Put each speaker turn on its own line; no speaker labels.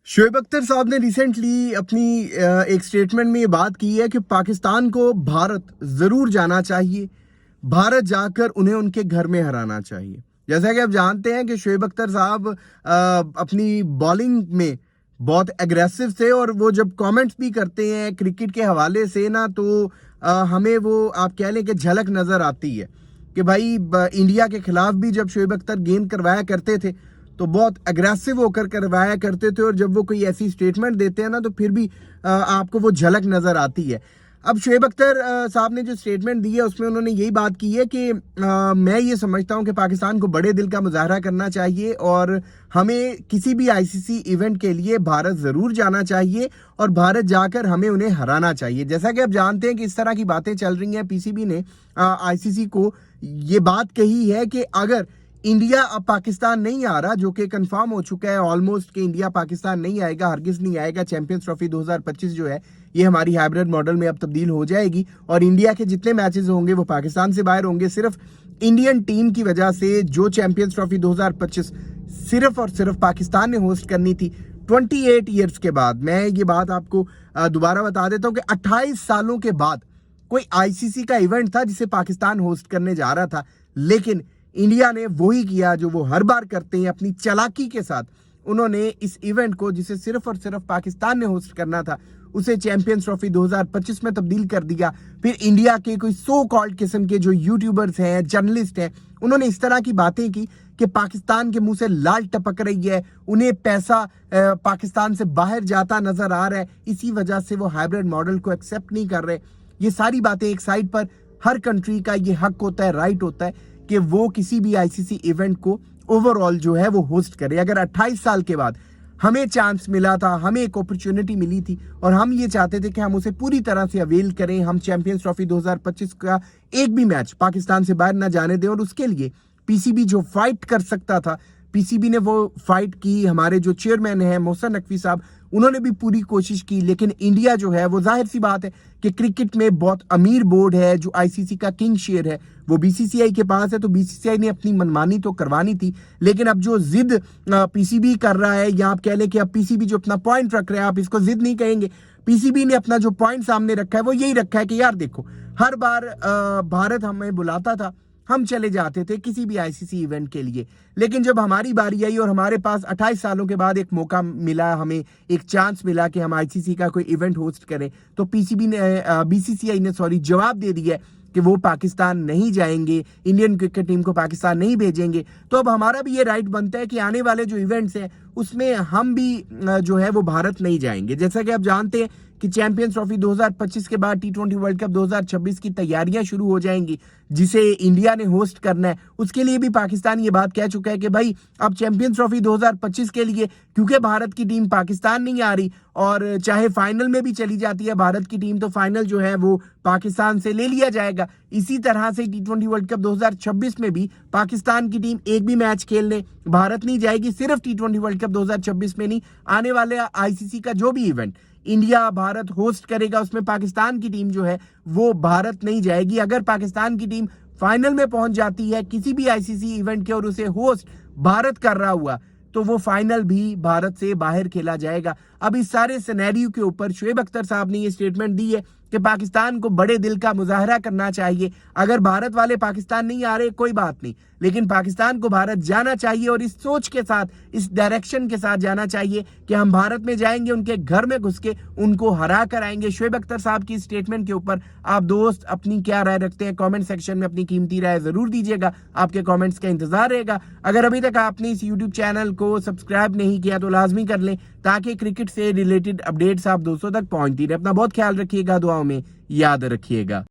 शोएब अख्तर साहब ने रिसेंटली अपनी एक स्टेटमेंट में ये बात की है कि पाकिस्तान को भारत ज़रूर जाना चाहिए, भारत जाकर उन्हें उनके घर में हराना चाहिए। जैसा कि आप जानते हैं कि शोएब अख्तर साहब अपनी बॉलिंग में बहुत एग्रेसिव थे और वो जब कमेंट्स भी करते हैं क्रिकेट के हवाले से ना तो हमें वो आप कह लें कि झलक नज़र आती है कि भाई इंडिया के खिलाफ भी जब शोएब अख्तर गेंद करवाया करते थे तो बहुत अग्रेसिव होकर करवाया करते थे और जब वो कोई ऐसी स्टेटमेंट देते हैं ना तो फिर भी आपको वो झलक नज़र आती है। अब शोएब अख्तर साहब ने जो स्टेटमेंट दी है उसमें उन्होंने यही बात की है कि मैं ये समझता हूं कि पाकिस्तान को बड़े दिल का मुजाहरा करना चाहिए और हमें किसी भी आईसीसी इवेंट के लिए भारत ज़रूर जाना चाहिए और भारत जाकर हमें उन्हें हराना चाहिए। जैसा कि आप जानते हैं कि इस तरह की बातें चल रही हैं, पीसीबी ने आईसीसी को ये बात कही है कि अगर इंडिया अब पाकिस्तान नहीं आ रहा, जो कि कंफर्म हो चुका है ऑलमोस्ट कि इंडिया पाकिस्तान नहीं आएगा, हरगिज नहीं आएगा। चैंपियंस ट्रॉफी 2025 जो है ये हमारी हाइब्रिड मॉडल में अब तब्दील हो जाएगी और इंडिया के जितने मैचेस होंगे वो पाकिस्तान से बाहर होंगे। सिर्फ इंडियन टीम की वजह से जो चैंपियंस ट्रॉफी 2025 सिर्फ और सिर्फ पाकिस्तान ने होस्ट करनी थी 28 ईयर्स के बाद। मैं ये बात आपको दोबारा बता देता हूँ कि 28 सालों के बाद कोई आईसीसी का इवेंट था जिसे पाकिस्तान होस्ट करने जा रहा था, लेकिन इंडिया ने वही किया जो वो हर बार करते हैं। अपनी चालाकी के साथ उन्होंने इस इवेंट को, जिसे सिर्फ और सिर्फ पाकिस्तान ने होस्ट करना था, उसे चैंपियंस ट्रॉफी 2025 में तब्दील कर दिया। फिर इंडिया के कोई सो कॉल्ड किस्म के जो यूट्यूबर्स हैं, जर्नलिस्ट हैं, उन्होंने इस तरह की बातें की कि पाकिस्तान के मुंह से लाल टपक रही है, उन्हें पैसा पाकिस्तान से बाहर जाता नजर आ रहा है, इसी वजह से वो हाइब्रिड मॉडल को एक्सेप्ट नहीं कर रहे। ये सारी बातें एक साइड पर, हर कंट्री का ये हक होता है, राइट होता है कि वो किसी भी आईसीसी इवेंट को ओवरऑल जो है वो होस्ट करे। अगर 28 साल के बाद हमें चांस मिला था, हमें एक अपॉर्चुनिटी मिली थी और हम ये चाहते थे कि हम उसे पूरी तरह से अवेल करें, हम चैंपियंस ट्रॉफी 2025 का एक भी मैच पाकिस्तान से बाहर ना जाने दें, और उसके लिए पीसीबी जो फाइट कर सकता था, पीसीबी ने वो फाइट की। हमारे जो चेयरमैन हैं मोहसिन नकवी साहब, उन्होंने भी पूरी कोशिश की, लेकिन इंडिया जो है वो जाहिर सी बात है कि क्रिकेट में बहुत अमीर बोर्ड है, जो आईसीसी का किंग शेयर है वो बीसीसीआई के पास है, तो बीसीसीआई ने अपनी मनमानी तो करवानी थी। लेकिन अब जो जिद पीसीबी कर रहा है, या आप कह लें कि अब पीसीबी जो अपना पॉइंट रख रहा है, आप इसको जिद नहीं कहेंगे, पीसीबी ने अपना जो पॉइंट सामने रखा है वो यही रखा है कि यार देखो, हर बार भारत हमें बुलाता था, हम चले जाते थे किसी भी आईसीसी इवेंट के लिए, लेकिन जब हमारी बारी आई और हमारे पास 28 सालों के बाद एक मौका मिला, हमें एक चांस मिला कि हम आईसीसी का कोई इवेंट होस्ट करें, तो पीसीबी ने बीसीसीआई ने जवाब दे दिया कि वो पाकिस्तान नहीं जाएंगे, इंडियन क्रिकेट टीम को पाकिस्तान नहीं भेजेंगे। तो अब हमारा भी ये राइट बनता है कि आने वाले जो इवेंट्स हैं उसमें हम भी जो है वो भारत नहीं जाएंगे। जैसा कि आप जानते हैं कि चैंपियंस ट्रॉफी 2025 के बाद टी20 वर्ल्ड कप 2026 की तैयारियां शुरू हो जाएंगी, जिसे इंडिया ने होस्ट करना है। उसके लिए भी पाकिस्तान ये बात कह चुका है कि भाई अब चैंपियंस ट्रॉफी 2025 के लिए, क्योंकि भारत की टीम पाकिस्तान नहीं आ रही और चाहे फाइनल में भी चली जाती है भारत की टीम, तो फाइनल जो है वो पाकिस्तान से ले लिया जाएगा। इसी तरह से टी20 वर्ल्ड कप 2026 में भी पाकिस्तान की टीम एक भी मैच खेलने भारत नहीं जाएगी। सिर्फ टी20 वर्ल्ड कप 2026 में नहीं, आने वाले आईसीसी का जो भी इवेंट इंडिया भारत होस्ट करेगा उसमें पाकिस्तान की टीम जो है वो भारत नहीं जाएगी। अगर पाकिस्तान की टीम फाइनल में पहुंच जाती है किसी भी आईसीसी इवेंट के और उसे होस्ट भारत कर रहा हुआ, तो वो फाइनल भी भारत से बाहर खेला जाएगा। अब इस सारे सिनेरियो के ऊपर शोएब अख्तर साहब ने ये स्टेटमेंट दी है कि पाकिस्तान को बड़े दिल का मुजाहरा करना चाहिए। अगर भारत वाले पाकिस्तान नहीं आ रहे कोई बात नहीं, लेकिन पाकिस्तान को भारत जाना चाहिए और इस सोच के साथ, इस डायरेक्शन के साथ जाना चाहिए कि हम भारत में जाएंगे, उनके घर में घुस के उनको हरा कर आएंगे। शोएब अख्तर साहब की स्टेटमेंट के ऊपर आप दोस्त अपनी क्या राय रखते हैं? कमेंट सेक्शन में अपनी कीमती राय जरूर दीजिएगा, आपके कमेंट्स का इंतजार रहेगा। अगर अभी तक आपने इस यूट्यूब चैनल को सब्सक्राइब नहीं किया तो लाजमी कर लें, ताकि क्रिकेट से रिलेटेड अपडेट्स आप दोस्तों तक पहुंचती रहे। अपना बहुत ख्याल रखिएगा, दुआओं में याद रखिएगा।